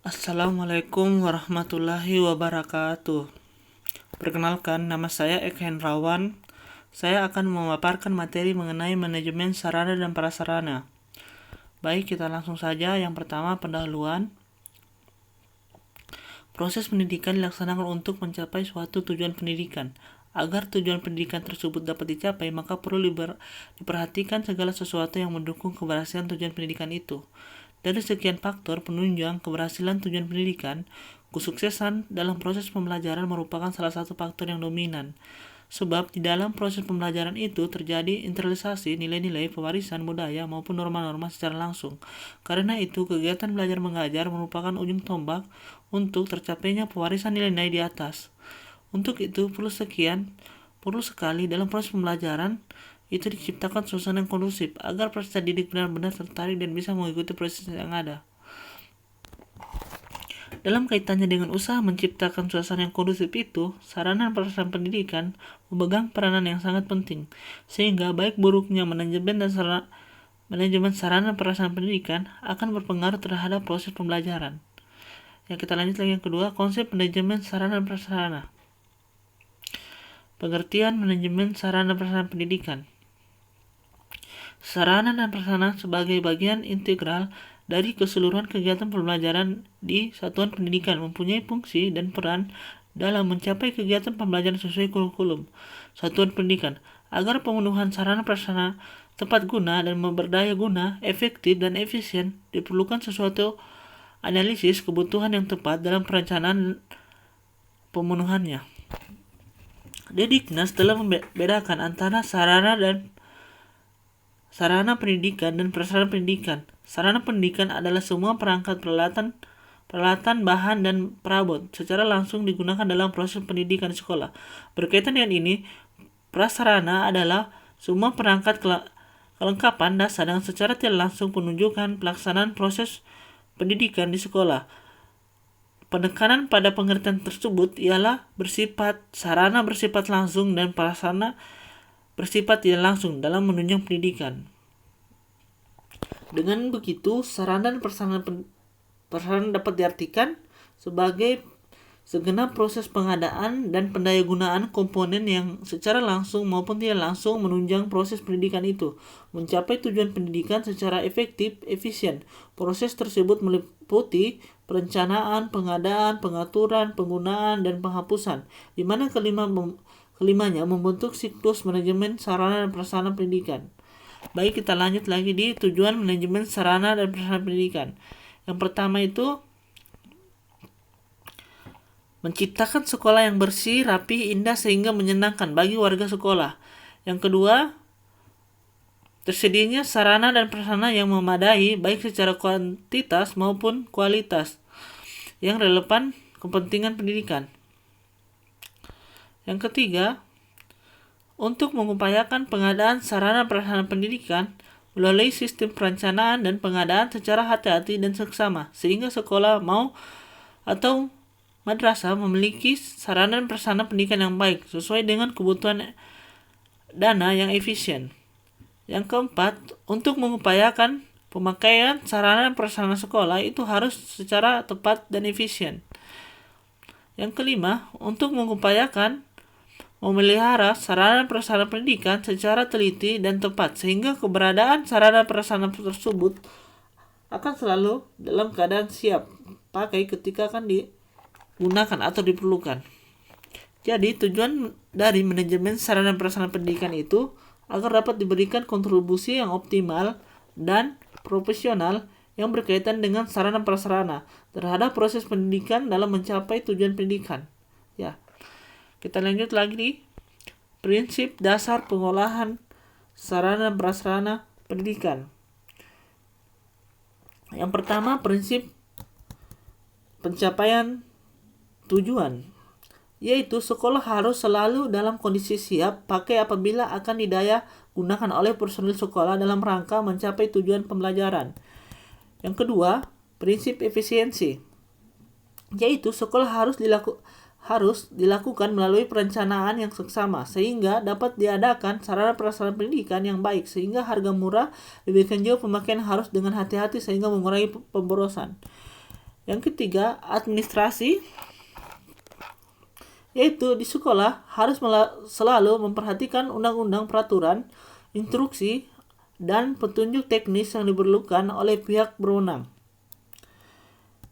Assalamualaikum warahmatullahi wabarakatuh. Perkenalkan, nama saya Ek Hendrawan. Saya akan memaparkan materi mengenai manajemen sarana dan prasarana. Baik, kita langsung saja. Yang pertama, pendahuluan. Proses pendidikan dilaksanakan untuk mencapai suatu tujuan pendidikan. Agar tujuan pendidikan tersebut dapat dicapai, maka perlu diperhatikan segala sesuatu yang mendukung keberhasilan tujuan pendidikan itu. Dari sekian faktor penunjang keberhasilan tujuan pendidikan, kesuksesan dalam proses pembelajaran merupakan salah satu faktor yang dominan. Sebab di dalam proses pembelajaran itu terjadi internalisasi nilai-nilai pewarisan budaya maupun norma-norma secara langsung. Karena itu, kegiatan belajar mengajar merupakan ujung tombak untuk tercapainya pewarisan nilai-nilai di atas. Untuk itu, perlu sekali dalam proses pembelajaran itu diciptakan suasana yang kondusif agar peserta didik benar-benar tertarik dan bisa mengikuti proses yang ada. Dalam kaitannya dengan usaha menciptakan suasana yang kondusif itu, sarana dan prasarana pendidikan memegang peranan yang sangat penting, sehingga baik buruknya manajemen sarana dan prasarana pendidikan akan berpengaruh terhadap proses pembelajaran. Yang kita lanjut lagi yang kedua, konsep manajemen sarana dan prasarana. Pengertian manajemen sarana dan prasarana pendidikan. Sarana dan prasarana sebagai bagian integral dari keseluruhan kegiatan pembelajaran di satuan pendidikan mempunyai fungsi dan peran dalam mencapai kegiatan pembelajaran sesuai kurikulum satuan pendidikan. Agar pemenuhan sarana prasarana tepat guna dan berdaya guna, efektif dan efisien, diperlukan sesuatu analisis kebutuhan yang tepat dalam perencanaan pemenuhannya. Dediknas telah membedakan antara sarana pendidikan dan prasarana pendidikan. Sarana pendidikan adalah semua perangkat peralatan, bahan, dan perabot secara langsung digunakan dalam proses pendidikan di sekolah. Berkaitan dengan ini, prasarana adalah semua perangkat kelengkapan dasar yang secara tidak langsung menunjukkan pelaksanaan proses pendidikan di sekolah. Penekanan pada pengertian tersebut ialah sarana bersifat langsung dan prasarana bersifat tidak langsung dalam menunjang pendidikan. Dengan begitu, sarana dan prasarana dapat diartikan sebagai segenap proses pengadaan dan pendayagunaan komponen yang secara langsung maupun tidak langsung menunjang proses pendidikan itu mencapai tujuan pendidikan secara efektif, efisien. Proses tersebut meliputi perencanaan, pengadaan, pengaturan, penggunaan, dan penghapusan, di mana kelimanya membentuk siklus manajemen sarana dan prasarana pendidikan. Baik, kita lanjut lagi di tujuan manajemen sarana dan prasarana pendidikan. Yang pertama itu menciptakan sekolah yang bersih, rapi, indah sehingga menyenangkan bagi warga sekolah. Yang kedua, tersedianya sarana dan prasarana yang memadai baik secara kuantitas maupun kualitas yang relevan kepentingan pendidikan. Yang ketiga, untuk mengupayakan pengadaan sarana prasarana pendidikan melalui sistem perencanaan dan pengadaan secara hati-hati dan seksama, sehingga sekolah atau madrasah memiliki sarana dan prasarana pendidikan yang baik sesuai dengan kebutuhan dana yang efisien. Yang keempat, untuk mengupayakan pemakaian sarana dan prasarana sekolah itu harus secara tepat dan efisien. Yang kelima, untuk mengupayakan memelihara sarana dan prasarana pendidikan secara teliti dan tepat sehingga keberadaan sarana prasarana tersebut akan selalu dalam keadaan siap pakai ketika akan digunakan atau diperlukan. Jadi tujuan dari manajemen sarana dan prasarana pendidikan itu agar dapat diberikan kontribusi yang optimal dan profesional yang berkaitan dengan sarana prasarana terhadap proses pendidikan dalam mencapai tujuan pendidikan. Ya. Kita lanjut lagi di prinsip dasar pengolahan sarana dan prasarana pendidikan. Yang pertama, prinsip pencapaian tujuan, yaitu sekolah harus selalu dalam kondisi siap pakai apabila akan didaya gunakan oleh personil sekolah dalam rangka mencapai tujuan pembelajaran. Yang kedua, prinsip efisiensi, yaitu sekolah harus dilakukan melalui perencanaan yang seksama sehingga dapat diadakan sarana prasarana pendidikan yang baik sehingga harga murah, diberikan jauh pemakaian harus dengan hati-hati sehingga mengurangi pemborosan. Yang ketiga, administrasi, yaitu di sekolah harus selalu memperhatikan undang-undang, peraturan, instruksi, dan petunjuk teknis yang diperlukan oleh pihak berwenang.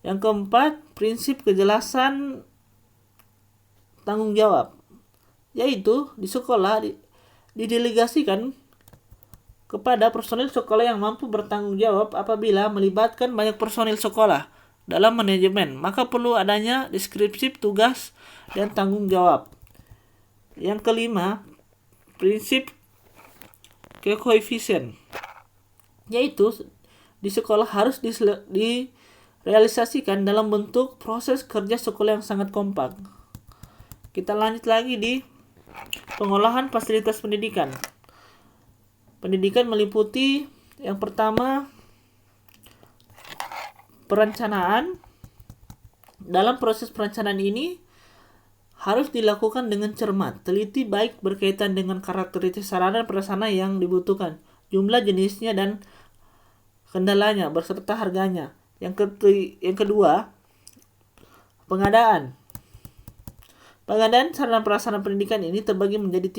Yang keempat, prinsip kejelasan tanggung jawab, yaitu di sekolah didelegasikan kepada personil sekolah yang mampu bertanggung jawab apabila melibatkan banyak personil sekolah dalam manajemen, maka perlu adanya deskripsi tugas dan tanggung jawab. Yang kelima, prinsip koefisien, yaitu di sekolah harus direalisasikan dalam bentuk proses kerja sekolah yang sangat kompak. Kita lanjut lagi di pengolahan fasilitas pendidikan. Pendidikan meliputi yang pertama, perencanaan. Dalam proses perencanaan ini harus dilakukan dengan cermat, teliti, baik berkaitan dengan karakteristik sarana dan prasarana yang dibutuhkan, jumlah jenisnya dan kendalanya beserta harganya. Yang kedua, pengadaan. Pengadaan sarana prasarana pendidikan ini terbagi menjadi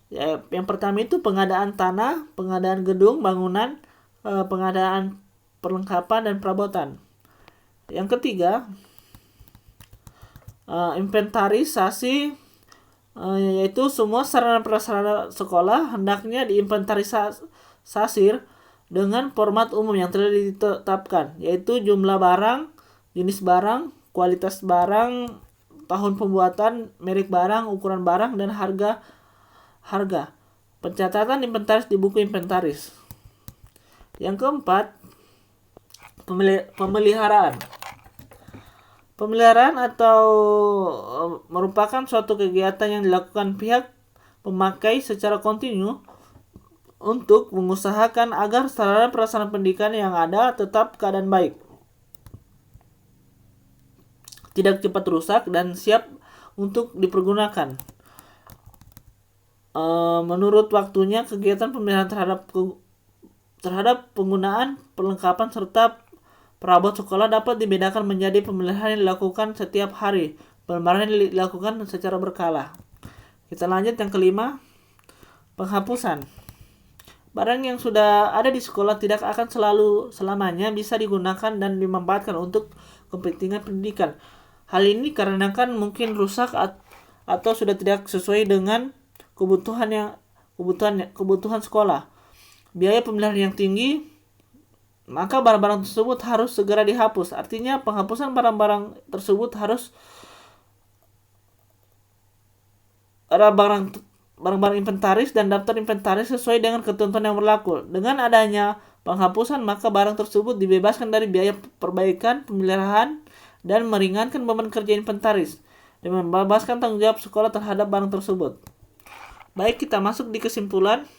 3. Yang pertama itu pengadaan tanah, pengadaan gedung, bangunan, pengadaan perlengkapan dan perabotan. Yang ketiga, inventarisasi, yaitu semua sarana prasarana sekolah hendaknya diinventarisasi dengan format umum yang telah ditetapkan, yaitu jumlah barang, jenis barang, kualitas barang, tahun pembuatan, merek barang, ukuran barang, dan harga. Pencatatan inventaris di buku inventaris. Yang keempat, pemeliharaan. Pemeliharaan atau merupakan suatu kegiatan yang dilakukan pihak pemakai secara kontinu untuk mengusahakan agar sarana prasarana pendidikan yang ada tetap keadaan baik, tidak cepat rusak, dan siap untuk dipergunakan. Menurut waktunya, kegiatan pemeliharaan terhadap penggunaan perlengkapan serta perabot sekolah dapat dibedakan menjadi pemeliharaan yang dilakukan setiap hari, pemeliharaan yang dilakukan secara berkala. Kita lanjut yang kelima, penghapusan. Barang yang sudah ada di sekolah tidak akan selamanya bisa digunakan dan dimanfaatkan untuk kepentingan pendidikan. Hal ini karena mungkin rusak atau sudah tidak sesuai dengan kebutuhan sekolah. Biaya pemeliharaan yang tinggi, maka barang-barang tersebut harus segera dihapus. Artinya penghapusan barang-barang tersebut harus ada barang-barang inventaris dan daftar inventaris sesuai dengan ketentuan yang berlaku. Dengan adanya penghapusan, maka barang tersebut dibebaskan dari biaya perbaikan pemeliharaan dan meringankan beban kerja inventaris dan membebaskan tanggung jawab sekolah terhadap barang tersebut. Baik, kita masuk di kesimpulan.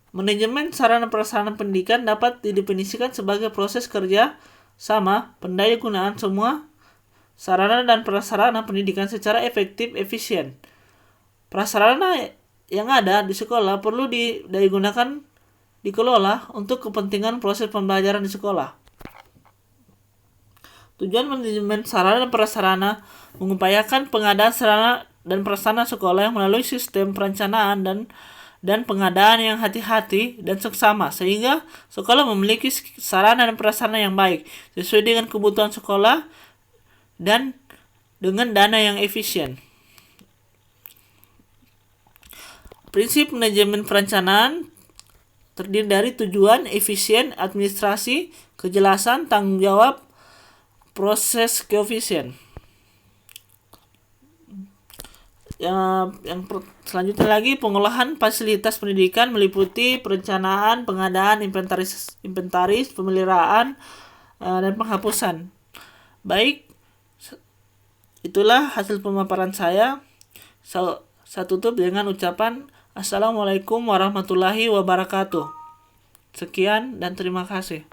Manajemen sarana prasarana pendidikan dapat didefinisikan sebagai proses kerja sama pendaya gunaan semua sarana dan prasarana pendidikan secara efektif, efisien. Prasarana yang ada di sekolah perlu digunakan, dikelola untuk kepentingan proses pembelajaran di sekolah. Tujuan manajemen sarana dan prasarana mengupayakan pengadaan sarana dan prasarana sekolah yang melalui sistem perencanaan dan pengadaan yang hati-hati dan seksama, sehingga sekolah memiliki sarana dan prasarana yang baik sesuai dengan kebutuhan sekolah dan dengan dana yang efisien. Prinsip manajemen perencanaan terdiri dari tujuan, efisien, administrasi, kejelasan, tanggung jawab, proses koefisien. Yang selanjutnya lagi, pengolahan fasilitas pendidikan meliputi perencanaan, pengadaan, inventaris, pemeliharaan, dan penghapusan. Baik, itulah hasil pemaparan saya. Saya tutup dengan ucapan Assalamualaikum warahmatullahi wabarakatuh. Sekian dan terima kasih.